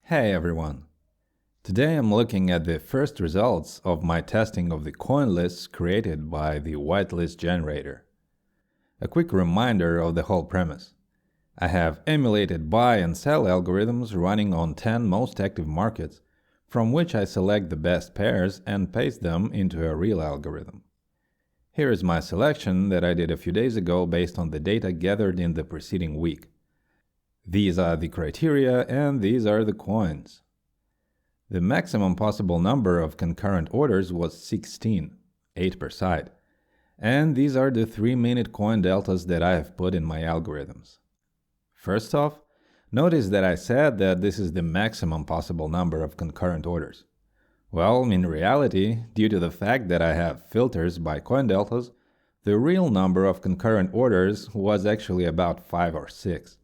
Hey everyone! Today I'm looking at the first results of my testing of the coin lists created by the Whitelist Generator. A quick reminder of the whole premise. I have emulated buy and sell algorithms running on 10 most active markets, from which I select the best pairs and paste them into a real algorithm. Here is my selection that I did a few days ago based on the data gathered in the preceding week. These are the criteria and these are the coins. The maximum possible number of concurrent orders was 16, 8 per side. And these are the 3-minute coin deltas that I have put in my algorithms. First off, notice that I said that this is the maximum possible number of concurrent orders. Well, in reality, due to the fact that I have filters by coin deltas, the real number of concurrent orders was actually about 5 or 6.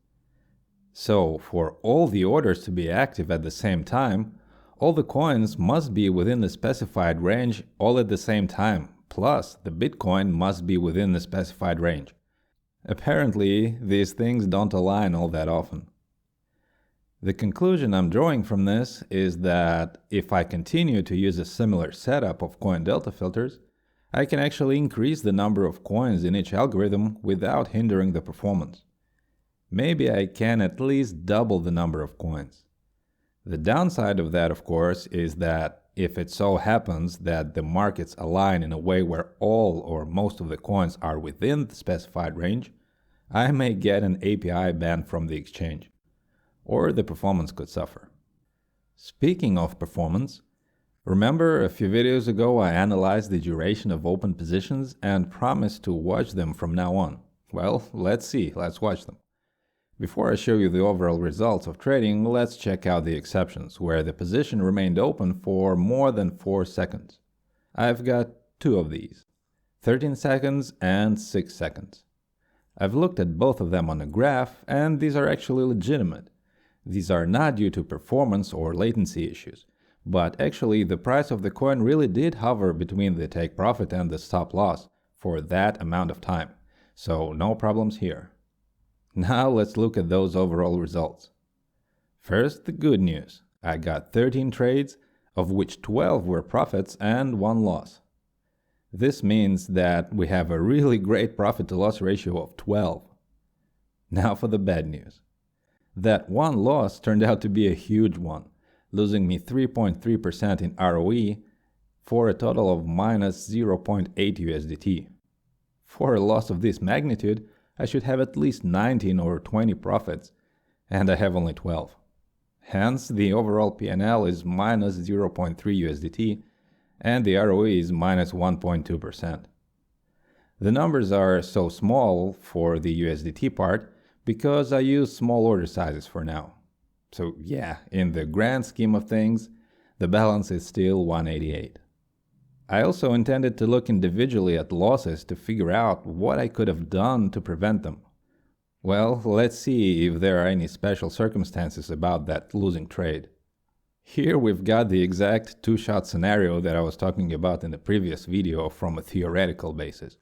So, for all the orders to be active at the same time, all the coins must be within the specified range all at the same time, plus the Bitcoin must be within the specified range. Apparently, these things don't align all that often. The conclusion I'm drawing from this is that if I continue to use a similar setup of coin delta filters, I can actually increase the number of coins in each algorithm without hindering the performance. Maybe I can at least double the number of coins. The downside of that, of course, is that if it so happens that the markets align in a way where all or most of the coins are within the specified range, I may get an API ban from the exchange, or the performance could suffer. Speaking of performance, remember a few videos ago I analyzed the duration of open positions and promised to watch them from now on? Well, let's watch them. Before I show you the overall results of trading, let's check out the exceptions, where the position remained open for more than 4 seconds. I've got 2 of these, 13 seconds and 6 seconds. I've looked at both of them on a graph, and these are actually legitimate. These are not due to performance or latency issues, but actually the price of the coin really did hover between the take profit and the stop loss for that amount of time, so no problems here. Now let's look at those overall results. First, the good news. I got 13 trades, of which 12 were profits and 1 loss. This means that we have a really great profit-to-loss ratio of 12. Now for the bad news. That 1 loss turned out to be a huge one, losing me 3.3% in ROE for a total of minus 0.8 USDT. For a loss of this magnitude, I should have at least 19 or 20 profits, and I have only 12. Hence, the overall P&L is minus 0.3 USDT, and the ROE is minus 1.2%. The numbers are so small for the USDT part because I use small order sizes for now. So yeah, in the grand scheme of things, the balance is still 188. I also intended to look individually at losses to figure out what I could have done to prevent them. Well, let's see if there are any special circumstances about that losing trade. Here we've got the exact 2-shot scenario that I was talking about in the previous video from a theoretical basis.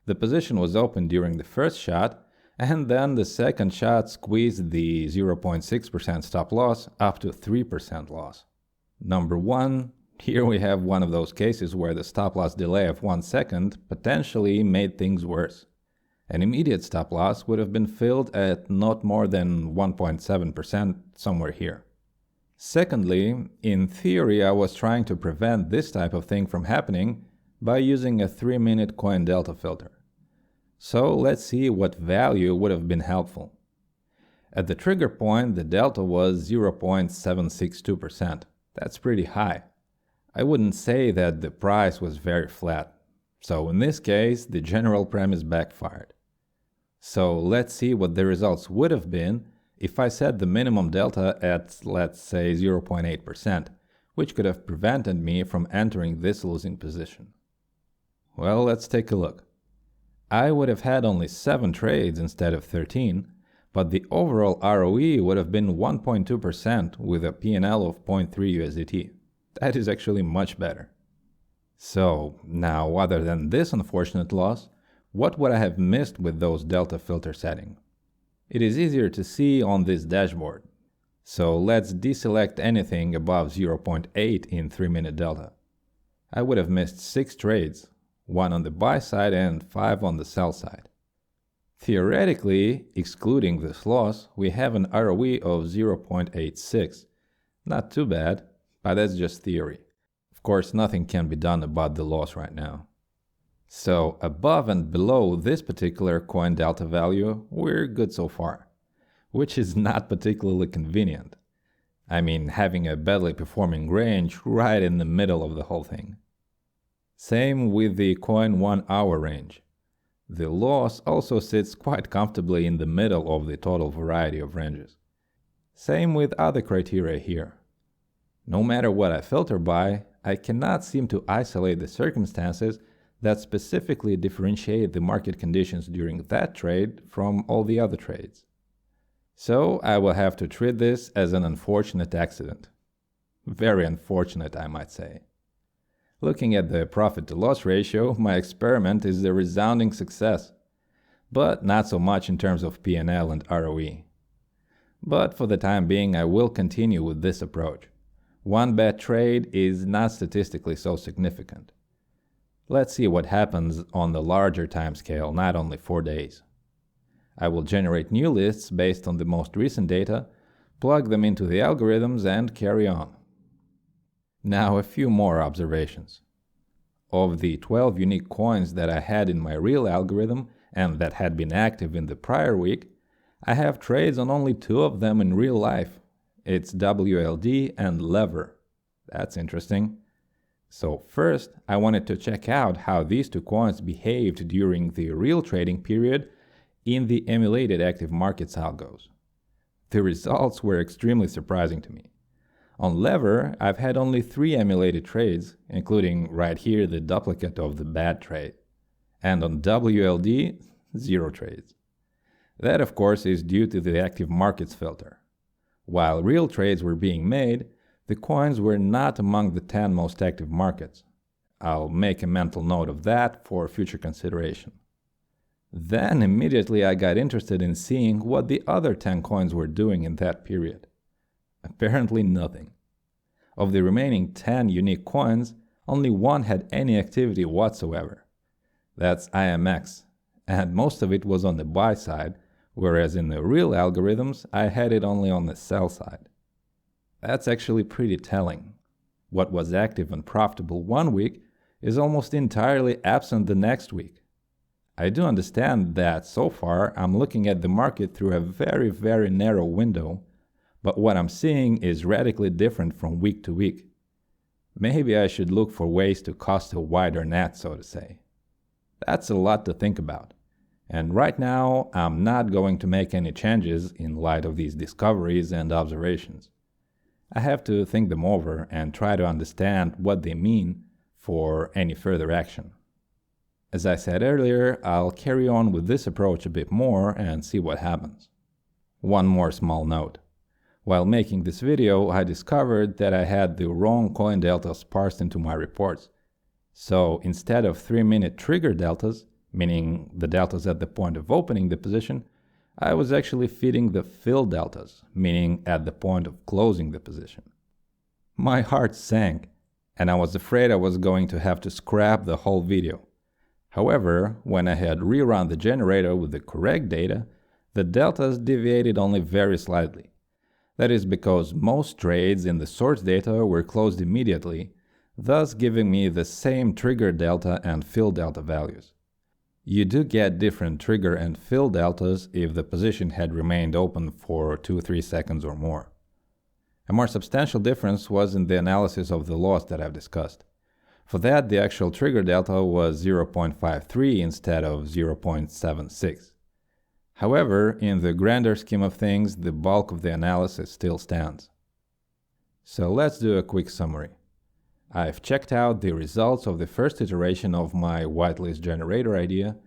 The position was open during the first shot, and then the second shot squeezed the 0.6% stop loss up to 3% loss. Number 1. Here we have one of those cases where the stop loss delay of 1 second potentially made things worse. An immediate stop loss would have been filled at not more than 1.7%, somewhere here. Secondly, in theory I was trying to prevent this type of thing from happening by using a 3-minute coin delta filter. So let's see what value would have been helpful. At the trigger point, the delta was 0.762%. That's pretty high. I wouldn't say that the price was very flat. So in this case, the general premise backfired. So let's see what the results would have been if I set the minimum delta at, let's say, 0.8%, which could have prevented me from entering this losing position. Well, let's take a look. I would have had only 7 trades instead of 13, but the overall ROE would have been 1.2% with a P&L of 0.3 USDT. That is actually much better. So, now other than this unfortunate loss, what would I have missed with those delta filter settings? It is easier to see on this dashboard. So let's deselect anything above 0.8 in 3-minute delta. I would have missed 6 trades, 1 on the buy side and 5 on the sell side. Theoretically, excluding this loss, we have an ROE of 0.86. Not too bad, but that's just theory. Of course, nothing can be done about the loss right now. So above and below this particular coin delta value, we're good so far, which is not particularly convenient. I mean, having a badly performing range right in the middle of the whole thing. Same with the coin 1 hour range. The loss also sits quite comfortably in the middle of the total variety of ranges. Same with other criteria here. No matter what I filter by, I cannot seem to isolate the circumstances that specifically differentiate the market conditions during that trade from all the other trades. So I will have to treat this as an unfortunate accident. Very unfortunate, I might say. Looking at the profit-to-loss ratio, my experiment is a resounding success, but not so much in terms of P&L and ROE. But for the time being, I will continue with this approach. One bad trade is not statistically so significant. Let's see what happens on the larger time scale, not only 4 days. I will generate new lists based on the most recent data, plug them into the algorithms, and carry on. Now a few more observations. Of the 12 unique coins that I had in my real algorithm and that had been active in the prior week, I have trades on only 2 of them in real life. It's WLD and Lever. That's interesting. So first, I wanted to check out how these 2 coins behaved during the real trading period in the emulated active markets algos. The results were extremely surprising to me. On Lever, I've had only 3 emulated trades, including right here the duplicate of the bad trade. And on WLD, 0 trades. That, of course, is due to the active markets filter. While real trades were being made, the coins were not among the 10 most active markets. I'll make a mental note of that for future consideration. Then immediately I got interested in seeing what the other 10 coins were doing in that period. Apparently nothing. Of the remaining 10 unique coins, only 1 had any activity whatsoever. That's IMX, and most of it was on the buy side, whereas in the real algorithms I had it only on the sell side. That's actually pretty telling. What was active and profitable one week is almost entirely absent the next week. I do understand that so far I'm looking at the market through a very, very narrow window, but what I'm seeing is radically different from week to week. Maybe I should look for ways to cast a wider net, so to say. That's a lot to think about. And right now, I'm not going to make any changes in light of these discoveries and observations. I have to think them over and try to understand what they mean for any further action. As I said earlier, I'll carry on with this approach a bit more and see what happens. One more small note. While making this video, I discovered that I had the wrong coin deltas parsed into my reports. So instead of 3-minute trigger deltas, meaning the deltas at the point of opening the position, I was actually feeding the fill deltas, meaning at the point of closing the position. My heart sank, and I was afraid I was going to have to scrap the whole video. However, when I had rerun the generator with the correct data, the deltas deviated only very slightly. That is because most trades in the source data were closed immediately, thus giving me the same trigger delta and fill delta values. You do get different trigger and fill deltas if the position had remained open for 2-3 seconds or more. A more substantial difference was in the analysis of the loss that I've discussed. For that, the actual trigger delta was 0.53 instead of 0.76. However, in the grander scheme of things, the bulk of the analysis still stands. So let's do a quick summary. I've checked out the results of the first iteration of my whitelist generator idea,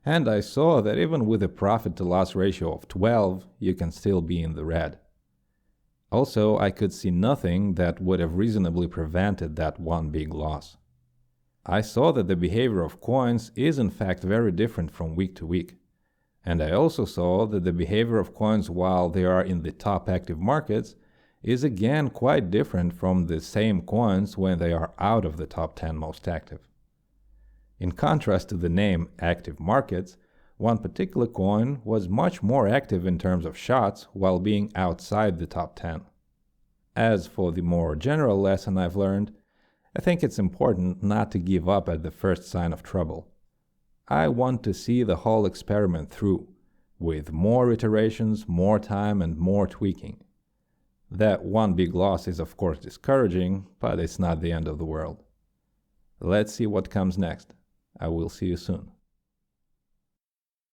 and I saw that even with a profit-to-loss ratio of 12, you can still be in the red. Also, I could see nothing that would have reasonably prevented that one big loss. I saw that the behavior of coins is in fact very different from week to week. And I also saw that the behavior of coins while they are in the top active markets is again quite different from the same coins when they are out of the top 10 most active. In contrast to the name active markets, one particular coin was much more active in terms of shots while being outside the top 10. As for the more general lesson I've learned, I think it's important not to give up at the first sign of trouble. I want to see the whole experiment through, with more iterations, more time, and more tweaking. That one big loss is of course discouraging, but it's not the end of the world. Let's see what comes next. I will see you soon.